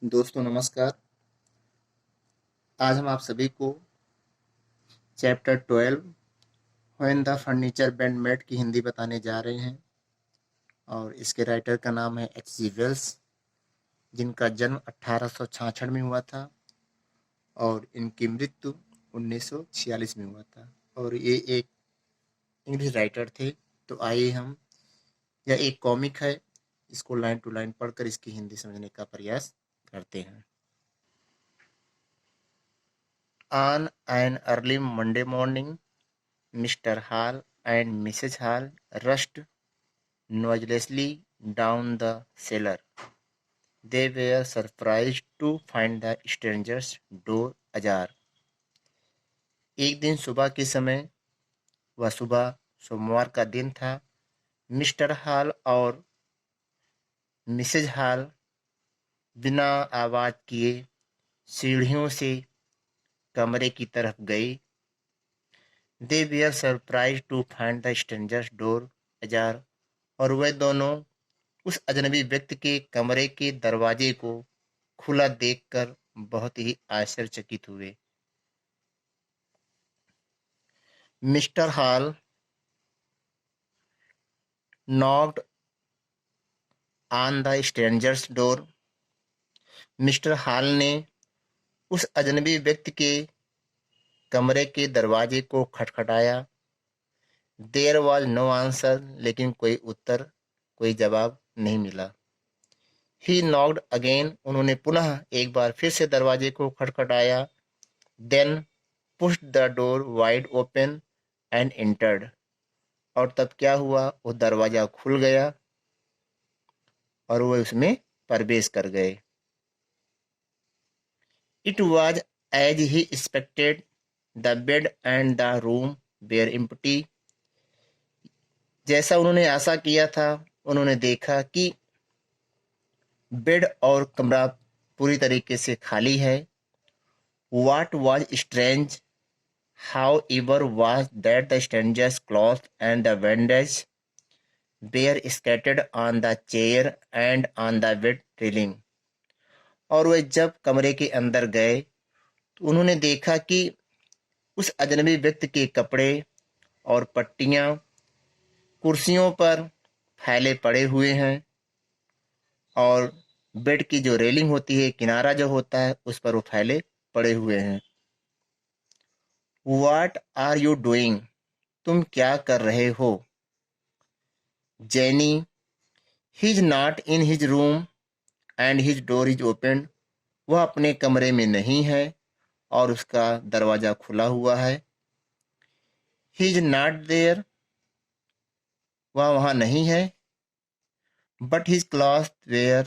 दोस्तों नमस्कार। आज हम आप सभी को chapter 12 when the furniture band made की हिंदी बताने जा रहे हैं और इसके राइटर का नाम है H.G. वेल्स, जिनका जन्म 1866 में हुआ था और इनकी मृत्यु 1946 में हुआ था और ये एक इंग्लिश राइटर थे। तो आइए हम, यह एक कॉमिक है, इसको लाइन टू लाइन पढ़कर इसकी हिंदी समझने का प्रयास करते हैं। On an early Monday morning, Mr. Hall and Mrs. Hall rushed noiselessly down the cellar. They were surprised to find the stranger's door ajar. एक दिन सुबह के समय, वह सुबह सोमवार का दिन था, मिस्टर हॉल और मिसेज हॉल बिना आवाज किए सीढ़ियों से कमरे की तरफ गए। They were surprised to find the stranger's door ajar. और वे दोनों उस अजनबी व्यक्ति के कमरे के दरवाजे को खुला देखकर बहुत ही आश्चर्यचकित हुए। Mister hall knocked on the stranger's door. Mister hall ने उस अजनबी व्यक्ति के कमरे के दरवाजे को खटखटाया। There was no answer, लेकिन कोई जवाब नहीं मिला। He knocked again. उन्होंने पुनः एक बार फिर से दरवाजे को खटखटाया। Then pushed the door wide open and entered. और तब क्या हुआ, वो दरवाजा खुल गया और वो उसमें प्रवेश कर गए। It was as he expected. The bed and the room were empty. जैसा उन्होंने आशा किया था, उन्होंने देखा कि बेड और कमरा पूरी तरीके से खाली है। What was strange, however, was that the stranger's clothes and the bandage were scattered on the chair and on the bed railing. और वे जब कमरे के अंदर गए तो उन्होंने देखा कि उस अजनबी व्यक्ति के कपड़े और पट्टियां कुर्सियों पर फैले पड़े हुए हैं और बेड की जो रेलिंग होती है, किनारा जो होता है, उस पर वो फैले पड़े हुए हैं। What are you doing? तुम क्या कर रहे हो? Jenny, he's not in his room and his door is open. वह अपने कमरे में नहीं है और उसका दरवाजा खुला हुआ है। He is not there. वह वहां नहीं है। But his clothes were.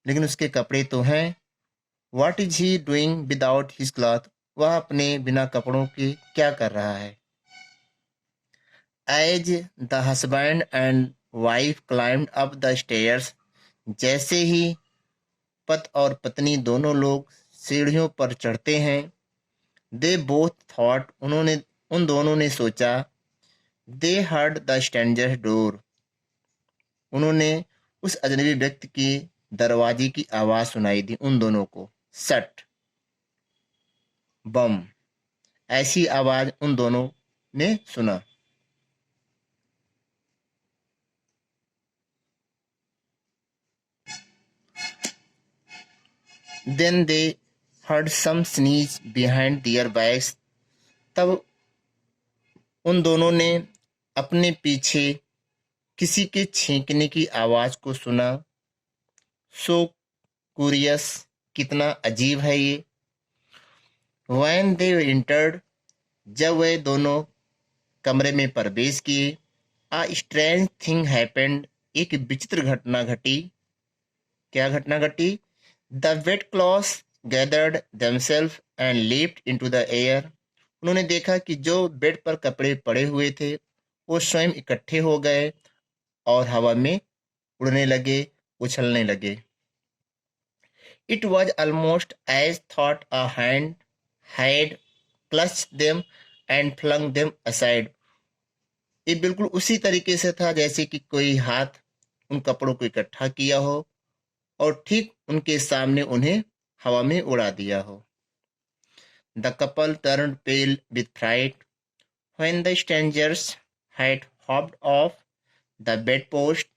लेकिन उसके कपड़े तो हैं। What is he doing without his cloth? वह अपने बिना कपड़ों के क्या कर रहा है? As the husband and wife climbed up the stairs, जैसे ही पति और पत्नी दोनों लोग सीढ़ियों पर चढ़ते हैं, they both thought, उन दोनों ने सोचा, they heard the stranger's door. उन्होंने उस अजनबी व्यक्ति की दरवाजे की आवाज सुनाई दी उन दोनों को। सट, बम, ऐसी आवाज उन दोनों ने सुना। Then they heard some sneeze behind their backs. तब उन दोनों ने अपने पीछे किसी के छींकने की आवाज को सुना। So curious, कितना अजीब है ये। When they entered, जब वे दोनों कमरे में प्रवेश किए, a strange thing happened. एक विचित्र घटना घटी। क्या घटना घटी? The bedclothes gathered themselves and leaped into the air. उन्होंने देखा कि जो बेड पर कपड़े पड़े हुए थे, वो स्वयं इकट्ठे हो गए और हवा में उड़ने लगे, उछलने लगे। It was almost as thought a hand had clutched them and flung them aside. ये बिल्कुल उसी तरीके से था जैसे कि कोई हाथ उन कपड़ों को इकट्ठा किया हो और ठीक उनके सामने उन्हें हवा में उड़ा दिया हो। The couple turned pale with fright when the strangers had hopped off the bedpost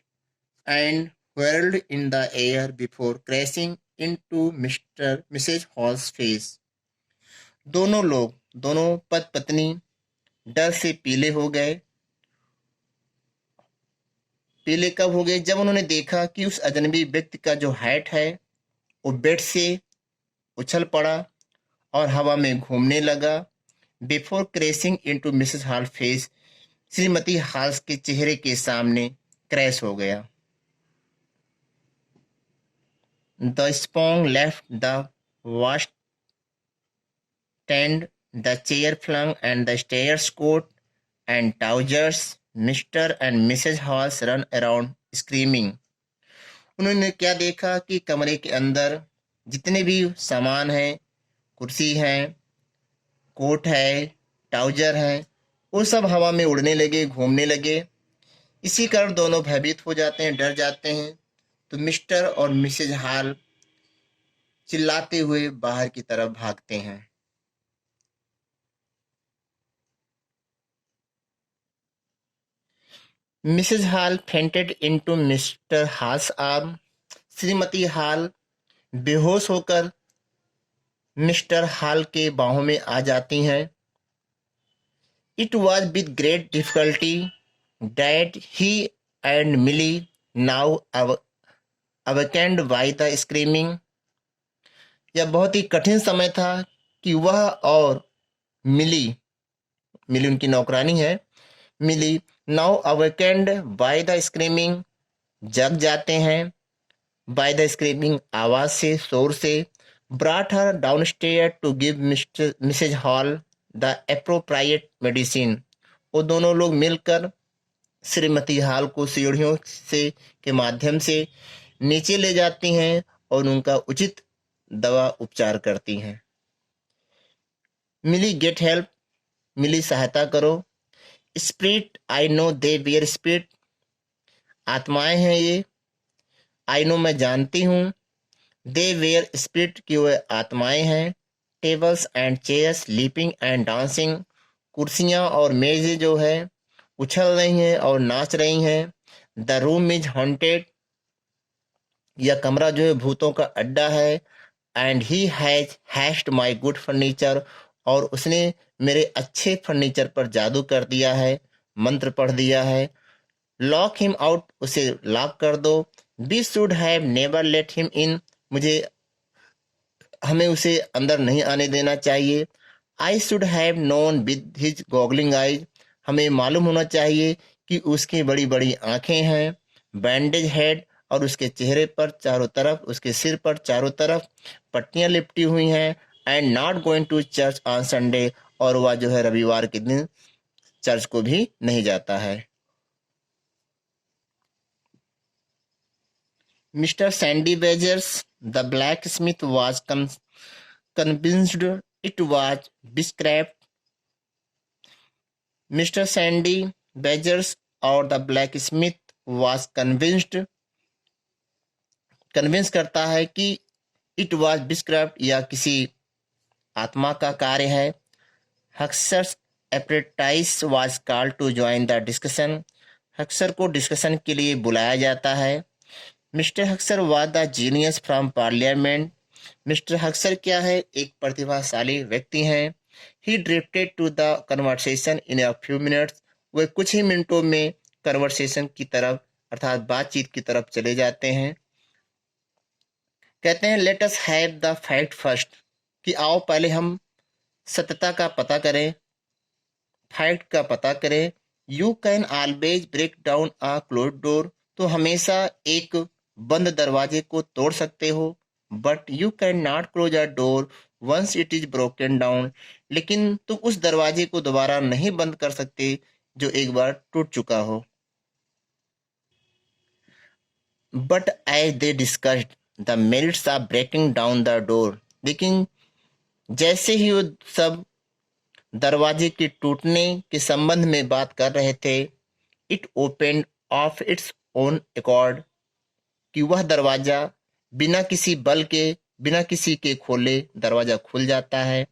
and whirled in the air before crashing into Mrs. Hall's face. दोनों पति पत्नी डर से पीले हो गए। पीले कब हो गए? जब उन्होंने देखा कि उस अजनबी व्यक्ति का जो हैट है वो बेड से उछल पड़ा और हवा में घूमने लगा। Before crashing into Mrs Hall face, श्रीमती हॉल्स के चेहरे के सामने क्रैश हो गया। The sponge left the wash stand, the chair flung and the stairs coat and trousers. Mr. and Mrs. Halls run around screaming. उन्होंने क्या देखा कि कमरे के अंदर जितने भी सामान हैं, कुर्सी है, कोट है, ट्राउजर है, वो सब हवा में उड़ने लगे, घूमने लगे। इसी कारण दोनों भयभीत हो जाते हैं, डर जाते हैं। तो मिस्टर और मिसेज हॉल चिल्लाते हुए बाहर की तरफ भागते हैं। Mrs Hall fainted into Mr Hall's arm. श्रीमती हॉल बेहोश होकर मिस्टर हॉल के बाहों में आ जाती हैं। It was with great difficulty that he and Millie now awakened by the screaming. यह बहुत ही कठिन समय था कि वह और मिली उनकी नौकरानी है, Millie now awakened by the screaming, जग जाते हैं बाय द स्क्रीमिंग, आवाज से, शोर से। Brought her downstair to give Mrs Hall the appropriate medicine. वो दोनों लोग मिलकर श्रीमती हॉल को सीढ़ियों से के माध्यम से नीचे ले जाती हैं और उनका उचित दवा उपचार करती हैं। मिली गेट हेल्प, मिली सहायता करो। Spirit I know they beer spirit, आत्माएं हैं ये, आई नो मैं जानती हूँ, दे वेयर स्पिरिट की वह आत्माएं हैं। Tables and chairs leaping and dancing, कुर्सियां और मेजें जो है उछल रही हैं और नाच रही हैं। द रूम इज हॉन्टेड, यह कमरा जो है भूतों का अड्डा है। And he has hatched my good furniture, और उसने मेरे अच्छे फर्नीचर पर जादू कर दिया है, मंत्र पढ़ दिया है। लॉक हिम आउट, उसे लॉक कर दो। We should have never let him in, हमें उसे अंदर नहीं आने देना चाहिए। I should have known with his goggling eyes, हमें मालूम होना चाहिए कि उसकी बड़ी बड़ी आंखें हैं। बैंडेज हेड, और उसके चेहरे पर चारों तरफ, उसके सिर पर चारों तरफ पट्टियां लिपटी हुई हैं। And not going to church on Sunday, और वह जो है रविवार के दिन चर्च को भी नहीं जाता है। Mr Sandy Badgers the black smith was convinced it was witchcraft. Mr. Sandy Badgers और the black smith was convince करता है कि इट वॉज witchcraft, या किसी आत्मा का कार्य है। हक्सर एप्रेटाइज was called to join the discussion, Huxter को डिस्कशन के लिए बुलाया जाता है। Mr Huxter was the genius from parliament, Mr Huxter क्या है? एक प्रतिभाशाली व्यक्ति हैं। He drifted to the conversation in a few minutes, वे कुछ ही मिनटों में कन्वर्सेशन की तरफ अर्थात बातचीत की तरफ चले जाते हैं। कहते हैं let us have the fact first, कि आओ पहले हम सत्यता का पता करें, फैक्ट का पता करें। You can always break down a closed door, तो हमेशा एक बंद दरवाजे को तोड़ सकते हो। But you can not close a door once it is broken down, लेकिन तुम उस दरवाजे को दोबारा नहीं बंद कर सकते जो एक बार टूट चुका हो। But as they discussed the merits of breaking down the door, लेकिन जैसे ही वो सब दरवाजे के टूटने के संबंध में बात कर रहे थे, it open of its own accord, कि वह दरवाजा बिना किसी बल के, बिना किसी के खोले दरवाजा खुल जाता है।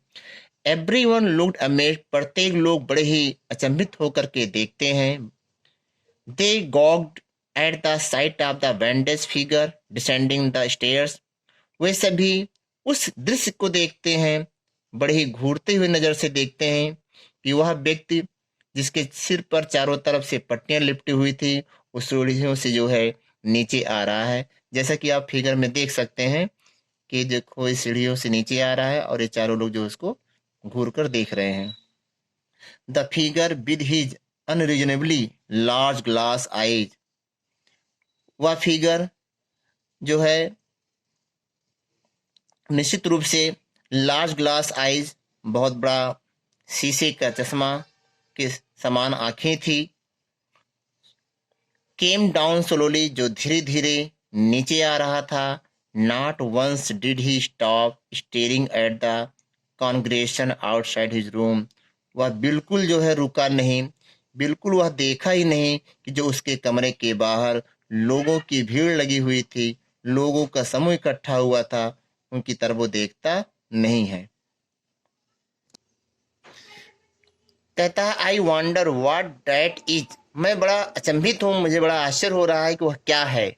एवरीवन लुक्ड अमेज्ड, प्रत्येक लोग बड़े ही अचंभित होकर के देखते हैं। They goggled at the sight of the bandaged figure descending the stairs. वे सभी उस दृश्य को देखते हैं, बड़े ही घूरते हुए नजर से देखते हैं कि वह व्यक्ति जिसके सिर पर चारों तरफ से पट्टियां लिपटी हुई थी, उस सीढ़ियों से जो है नीचे आ रहा है। जैसा कि आप फिगर में देख सकते हैं कि देखो इस सीढ़ियों से नीचे आ रहा है और ये चारों लोग जो उसको घूर कर देख रहे हैं। The figure with his unreasonably large glass eyes. वह फिगर जो है निश्चित रूप से लार्ज ग्लास आईज, बहुत बड़ा शीशे का चश्मा के समान आंखें थी। केम डाउन स्लोली, जो धीरे धीरे नीचे आ रहा था। Not once did he stop staring at the congregation outside his room. वह बिल्कुल जो है रुका नहीं, बिल्कुल वह देखा ही नहीं कि जो उसके कमरे के बाहर लोगों की भीड़ लगी हुई थी, लोगों का समूह इकट्ठा हुआ था, उनकी तरफ वो देखता नहीं है। कहता है I wonder what that is. मैं बड़ा अचंभित हूं, मुझे बड़ा आश्चर्य हो रहा है कि वह क्या है।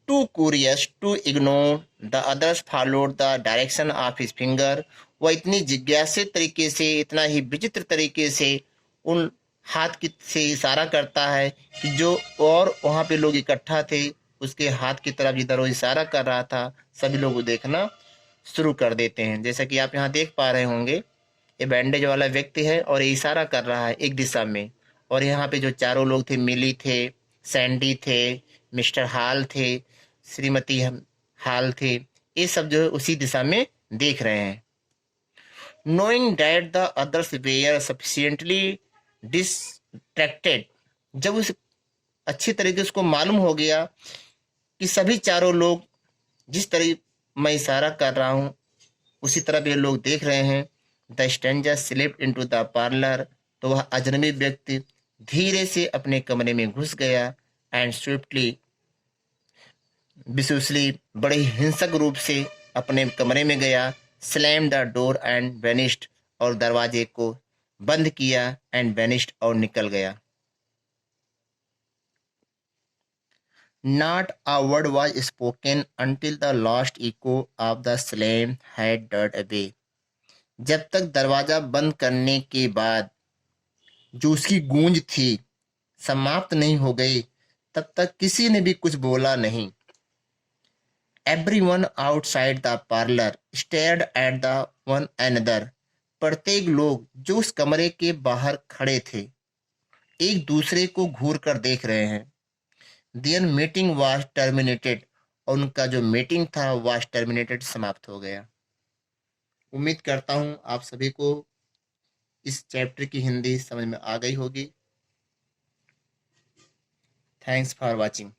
Too curious to ignore the others followed the direction of his finger. वह इतनी जिज्ञासित तरीके से, इतना ही विचित्र तरीके से उन हाथ की से इशारा करता है कि जो और वहां पे लोग इकट्ठा थे उसके हाथ की तरफ जिधर वो इशारा कर रहा था, सभी लोग देखना शुरू कर देते हैं। जैसा कि आप यहाँ देख पा रहे होंगे, ये बैंडेज वाला व्यक्ति है और ये इशारा कर रहा है एक दिशा में। और यहाँ पे जो चारों लोग थे, मिली थे, सैंडी थे, मिस्टर हाल थे, श्रीमती हाल थे, ये सब जो है उसी दिशा में देख रहे हैं। Knowing that the others were sufficiently distracted. जब उस अच्छी तरीके से उसको मालूम हो गया कि सभी चारों लोग जिस तरह मैं इशारा कर रहा हूँ उसी तरह ये लोग देख रहे हैं। The stranger slipped into the parlour. तो वह अजनबी व्यक्ति धीरे से अपने कमरे में घुस गया। एंड स्विफ्टली, विशुअसली, बड़े ही हिंसक रूप से अपने कमरे में गया। Slam the door and vanished, और दरवाजे को बंद किया। एंड वेनिस्ड, और निकल गया। Not a word was spoken until the last echo of the slam had died away. जब तक दरवाजा बंद करने के बाद जो उसकी गूंज थी समाप्त नहीं हो गई, तब तक किसी ने भी कुछ बोला नहीं। Everyone outside the parlor stared at the one another. प्रत्येक लोग जो उस कमरे के बाहर खड़े थे एक दूसरे को घूर कर देख रहे हैं। Their meeting was terminated. और उनका जो मीटिंग था was terminated, समाप्त हो गया। उम्मीद करता हूं आप सभी को इस चैप्टर की हिंदी समझ में आ गई होगी। Thanks for watching.